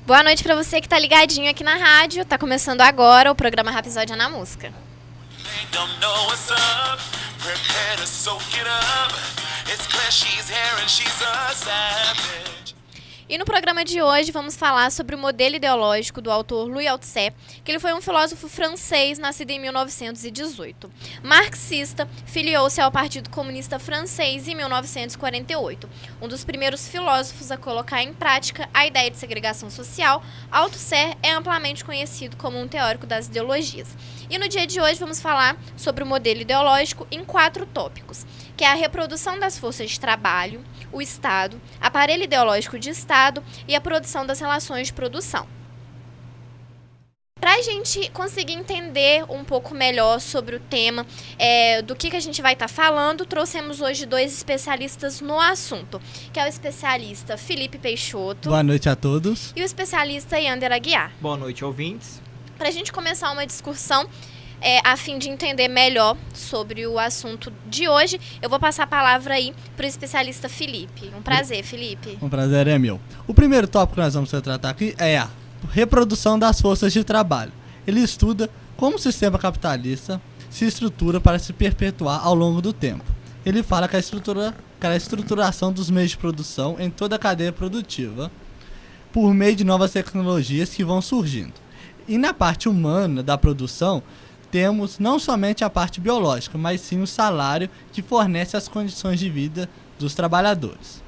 Boa noite pra você que tá ligadinho aqui na rádio. Tá começando agora o programa Rapsódia na Música. E no programa de hoje vamos falar sobre o modelo ideológico do autor Louis Althusser, que ele foi um filósofo francês nascido em 1918. Marxista, filiou-se ao Partido Comunista Francês em 1948. Um dos primeiros filósofos a colocar em prática a ideia de segregação social, Althusser é amplamente conhecido como um teórico das ideologias. E no dia de hoje vamos falar sobre o modelo ideológico em 4 tópicos, que é a reprodução das forças de trabalho, o Estado, aparelho ideológico de Estado e a produção das relações de produção. Para a gente conseguir entender um pouco melhor sobre o tema, do que a gente vai estar falando, trouxemos hoje 2 especialistas no assunto, que é o especialista Felipe Peixoto. Boa noite a todos. E o especialista Yander Aguiar. Boa noite, ouvintes. Para a gente começar uma discussão, a fim de entender melhor sobre o assunto de hoje, eu vou passar a palavra aí para o especialista Felipe. Um prazer, Felipe. Um prazer é meu. O primeiro tópico que nós vamos tratar aqui é a reprodução das forças de trabalho. Ele estuda como o sistema capitalista se estrutura para se perpetuar ao longo do tempo. Ele fala que a estruturação dos meios de produção em toda a cadeia produtiva por meio de novas tecnologias que vão surgindo. E na parte humana da produção, temos não somente a parte biológica, mas sim o salário que fornece as condições de vida dos trabalhadores.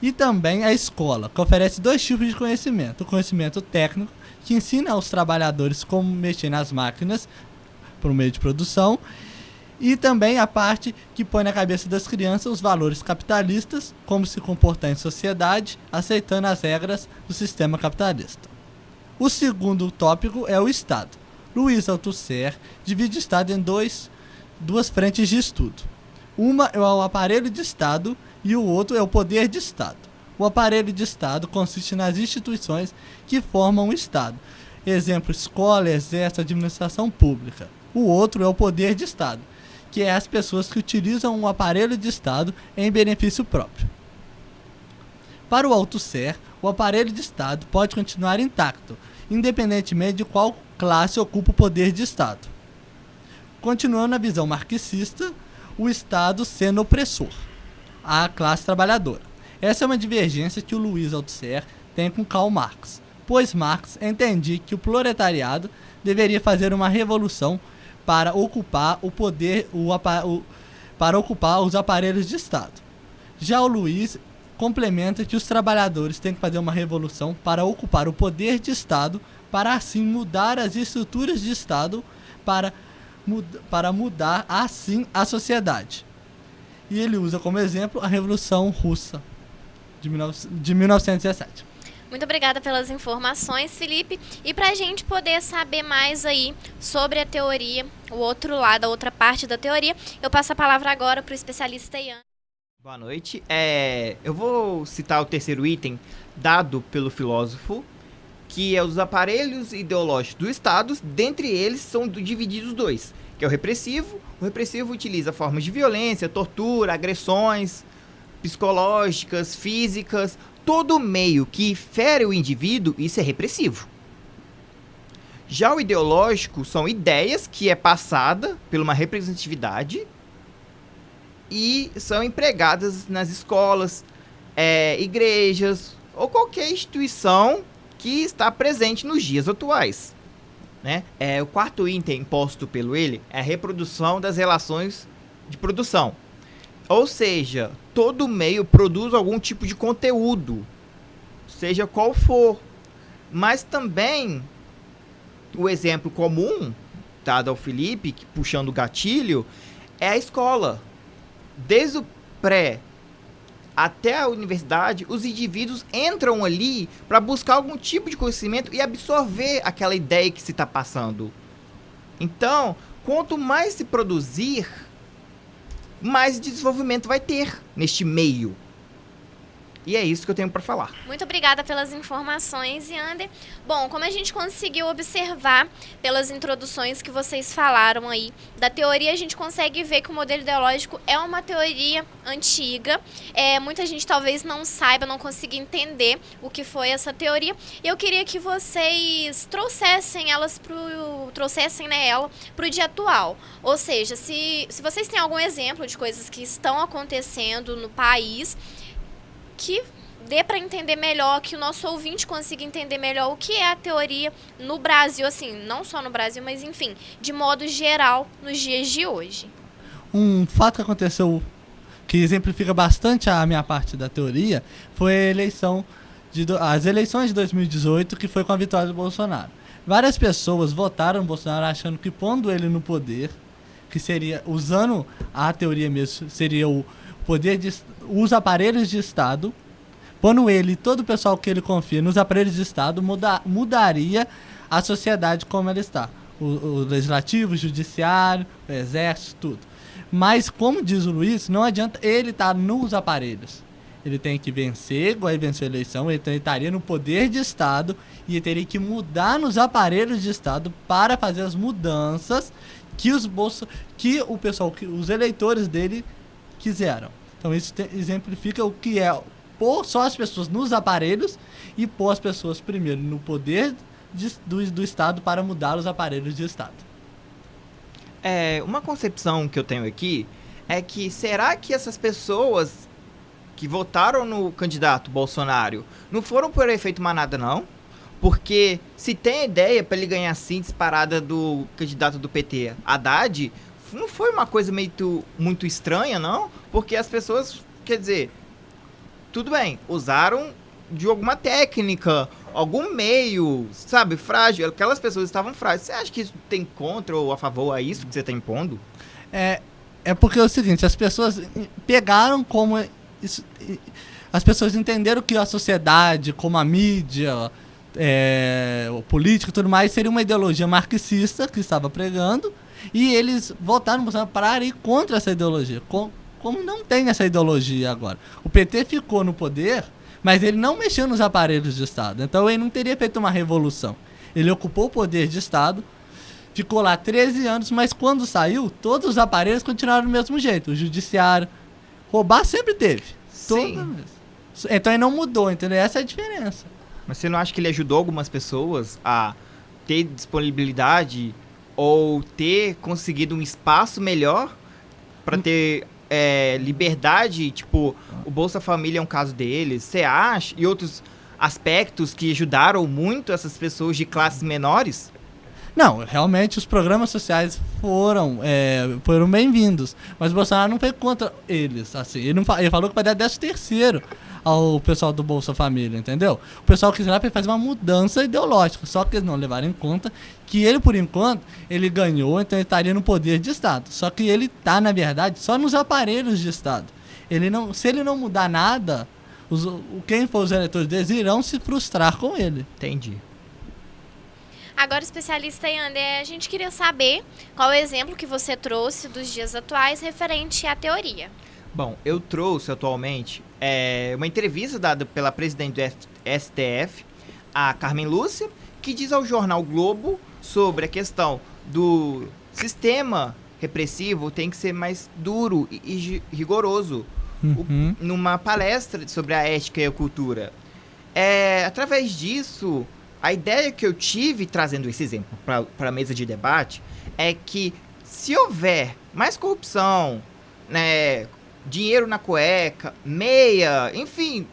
E também a escola, que oferece 2 tipos de conhecimento. O conhecimento técnico, que ensina aos trabalhadores como mexer nas máquinas por meio de produção, e também a parte que põe na cabeça das crianças os valores capitalistas, como se comportar em sociedade, aceitando as regras do sistema capitalista. O segundo tópico é o Estado. Louis Althusser divide o Estado em duas frentes de estudo. Uma é o aparelho de Estado e o outro é o poder de Estado. O aparelho de Estado consiste nas instituições que formam o Estado. Exemplo, escola, exército, administração pública. O outro é o poder de Estado, que é as pessoas que utilizam o aparelho de Estado em benefício próprio. Para o Althusser, o aparelho de Estado pode continuar intacto, independentemente de qual classe ocupa o poder de Estado. Continuando na visão marxista, o Estado sendo opressor, a classe trabalhadora. Essa é uma divergência que o Louis Althusser tem com Karl Marx, pois Marx entendia que o proletariado deveria fazer uma revolução para ocupar o poder, para ocupar os aparelhos de Estado. Já o Louis complementa que os trabalhadores têm que fazer uma revolução para ocupar o poder de Estado, para assim mudar as estruturas de Estado, para mudar assim a sociedade. E ele usa como exemplo a Revolução Russa de 1917. Muito obrigada pelas informações, Felipe. E para a gente poder saber mais aí sobre a teoria, o outro lado, a outra parte da teoria, eu passo a palavra agora para o especialista Ian. Boa noite. Eu vou citar o terceiro item dado pelo filósofo, que é os aparelhos ideológicos do Estado. Dentre eles são divididos 2, que é o repressivo. O repressivo utiliza formas de violência, tortura, agressões psicológicas, físicas. Todo meio que fere o indivíduo, isso é repressivo. Já o ideológico são ideias que é passada por uma representatividade e são empregadas nas escolas, igrejas ou qualquer instituição que está presente nos dias atuais, né? O quarto item posto pelo ele é a reprodução das relações de produção. Ou seja, todo meio produz algum tipo de conteúdo, seja qual for. Mas também, o exemplo comum, dado ao Felipe, puxando o gatilho, é a escola. Desde o pré até a universidade, os indivíduos entram ali para buscar algum tipo de conhecimento e absorver aquela ideia que se está passando. Então, quanto mais se produzir, mais desenvolvimento vai ter neste meio. E é isso que eu tenho para falar. Muito obrigada pelas informações, Yander. Bom, como a gente conseguiu observar pelas introduções que vocês falaram aí da teoria, a gente consegue ver que o modelo ideológico é uma teoria antiga. Muita gente talvez não saiba, não consiga entender o que foi essa teoria. Eu queria que vocês trouxessem ela para o dia atual. Ou seja, se vocês têm algum exemplo de coisas que estão acontecendo no país que dê para entender melhor, que o nosso ouvinte consiga entender melhor o que é a teoria no Brasil, assim, não só no Brasil, mas enfim, de modo geral, nos dias de hoje. Um fato que aconteceu que exemplifica bastante a minha parte da teoria foi as eleições de 2018, que foi com a vitória do Bolsonaro. Várias pessoas votaram no Bolsonaro achando que pondo ele no poder, que seria, usando a teoria mesmo, seria o poder os aparelhos de Estado, pondo ele e todo o pessoal que ele confia nos aparelhos de Estado, mudaria a sociedade como ela está. O legislativo, o judiciário, o exército, tudo. Mas, como diz o Luiz, não adianta ele estar nos aparelhos. Ele tem que vencer, igual ele venceu a eleição, ele estaria no poder de Estado e ele teria que mudar nos aparelhos de Estado para fazer as mudanças que os eleitores dele quiseram. Então isso exemplifica o que é pôr só as pessoas nos aparelhos e pôr as pessoas primeiro no poder do Estado para mudar os aparelhos de Estado. Uma concepção que eu tenho aqui é que será que essas pessoas que votaram no candidato Bolsonaro não foram por efeito manada, não? Porque se tem ideia para ele ganhar assim disparada do candidato do PT, Haddad, não foi uma coisa muito estranha, não? Porque as pessoas, quer dizer, tudo bem, usaram de alguma técnica, algum meio, sabe, frágil. Aquelas pessoas estavam frágeis. Você acha que isso tem contra ou a favor a isso que você está impondo? É porque é o seguinte, as pessoas pegaram como... as pessoas entenderam que a sociedade, como a mídia, o político e tudo mais, seria uma ideologia marxista que estava pregando, e eles votaram para ir contra essa ideologia. Como não tem essa ideologia agora. O PT ficou no poder, mas ele não mexeu nos aparelhos de Estado. Então ele não teria feito uma revolução. Ele ocupou o poder de Estado, ficou lá 13 anos, mas quando saiu, todos os aparelhos continuaram do mesmo jeito. O judiciário, roubar sempre teve. Sim. Então ele não mudou, entendeu? Essa é a diferença. Mas você não acha que ele ajudou algumas pessoas a ter disponibilidade ou ter conseguido um espaço melhor para ter liberdade? Tipo, o Bolsa Família é um caso deles, você acha? E outros aspectos que ajudaram muito essas pessoas de classes menores? Não, realmente os programas sociais foram bem-vindos, mas o Bolsonaro não foi contra eles, assim, ele falou que vai dar 13º ao pessoal do Bolsa Família, entendeu? O pessoal quis lá para fazer uma mudança ideológica, só que eles não levaram em conta que ele, por enquanto, ele ganhou, então ele estaria no poder de Estado, só que ele está, na verdade, só nos aparelhos de Estado. Se ele não mudar nada, quem for os eleitores deles irão se frustrar com ele. Entendi. Agora, especialista Yander, a gente queria saber qual o exemplo que você trouxe dos dias atuais referente à teoria. Bom, eu trouxe atualmente uma entrevista dada pela presidente do STF, a Carmen Lúcia, que diz ao jornal Globo sobre a questão do sistema repressivo tem que ser mais duro e rigoroso. Numa palestra sobre a ética e a cultura. Através disso, a ideia que eu tive trazendo esse exemplo para a mesa de debate é que se houver mais corrupção, né, dinheiro na cueca, meia, enfim,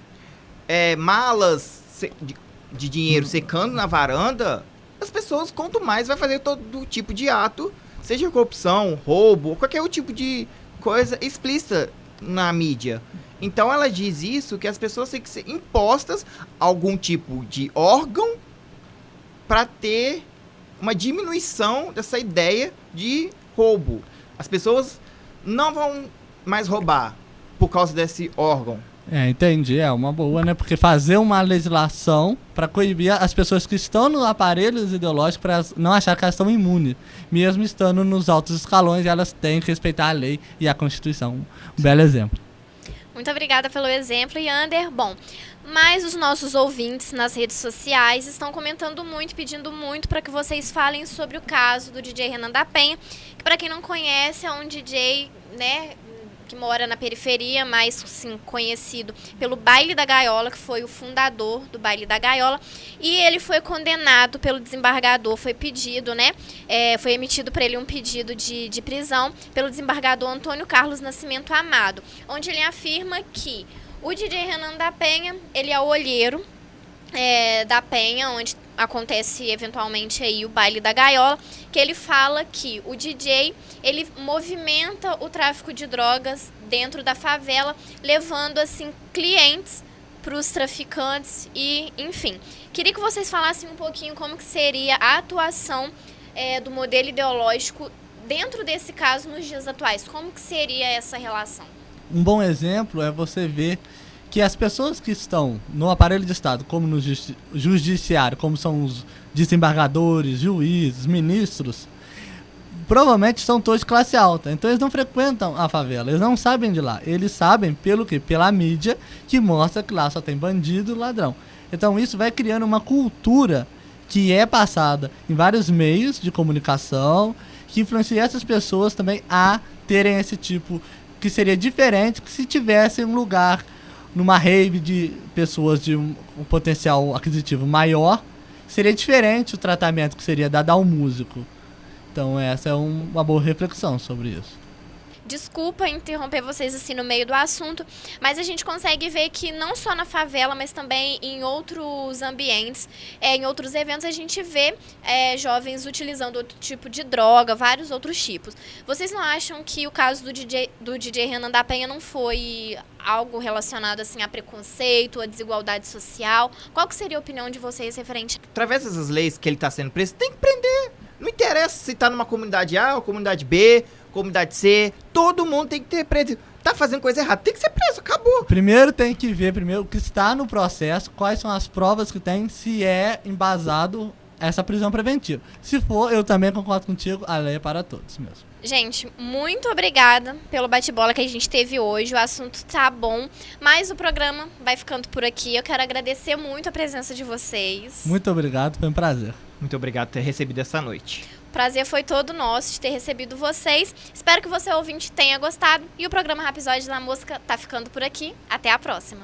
malas de dinheiro secando na varanda, as pessoas, quanto mais, vai fazer todo tipo de ato, seja corrupção, roubo, qualquer tipo de coisa explícita na mídia. Então ela diz isso, que as pessoas têm que ser impostas a algum tipo de órgão para ter uma diminuição dessa ideia de roubo. As pessoas não vão mais roubar por causa desse órgão. Entendi, é uma boa, né? Porque fazer uma legislação para coibir as pessoas que estão nos aparelhos ideológicos para não achar que elas estão imunes. Mesmo estando nos altos escalões, elas têm que respeitar a lei e a Constituição. Um belo exemplo. Muito obrigada pelo exemplo, Yander. Bom, mas os nossos ouvintes nas redes sociais estão comentando muito, pedindo muito para que vocês falem sobre o caso do DJ Renan da Penha, que para quem não conhece é um DJ, né, que mora na periferia, mas sim, conhecido pelo Baile da Gaiola, que foi o fundador do Baile da Gaiola, e ele foi condenado pelo desembargador, foi pedido, né, foi emitido para ele um pedido de prisão pelo desembargador Antônio Carlos Nascimento Amado, onde ele afirma que o DJ Renan da Penha, ele é o olheiro da Penha, onde acontece eventualmente aí o Baile da Gaiola, que ele fala que o DJ, ele movimenta o tráfico de drogas dentro da favela, levando assim clientes para os traficantes e, enfim. Queria que vocês falassem um pouquinho como que seria a atuação do modelo ideológico dentro desse caso nos dias atuais. Como que seria essa relação? Um bom exemplo é você ver que as pessoas que estão no aparelho de Estado, como no judiciário, como são os desembargadores, juízes, ministros, provavelmente são todos de classe alta. Então eles não frequentam a favela, eles não sabem de lá. Eles sabem pelo quê? Pela mídia, que mostra que lá só tem bandido e ladrão. Então isso vai criando uma cultura que é passada em vários meios de comunicação, que influencia essas pessoas também a terem esse tipo, que seria diferente que se tivesse um lugar numa rave de pessoas de um potencial aquisitivo maior, seria diferente o tratamento que seria dado ao músico. Então essa é uma boa reflexão sobre isso. Desculpa interromper vocês assim no meio do assunto, mas a gente consegue ver que não só na favela, mas também em outros ambientes, em outros eventos, a gente vê jovens utilizando outro tipo de droga, vários outros tipos. Vocês não acham que o caso do DJ Renan da Penha não foi algo relacionado assim a preconceito, a desigualdade social? Qual que seria a opinião de vocês referente? Através dessas leis que ele tá sendo preso, tem que prender. Não interessa se tá numa comunidade A ou comunidade B, comunidade C, todo mundo tem que ter preso. Tá fazendo coisa errada, tem que ser preso, acabou. Primeiro tem que ver o que está no processo, quais são as provas que tem, se é embasado essa prisão preventiva. Se for, eu também concordo contigo, a lei é para todos mesmo. Gente, muito obrigada pelo bate-bola que a gente teve hoje. O assunto tá bom, mas o programa vai ficando por aqui. Eu quero agradecer muito a presença de vocês. Muito obrigado, foi um prazer. Muito obrigado por ter recebido essa noite. O prazer foi todo nosso de ter recebido vocês. Espero que você, ouvinte, tenha gostado. E o programa Rapisódio da Música tá ficando por aqui. Até a próxima.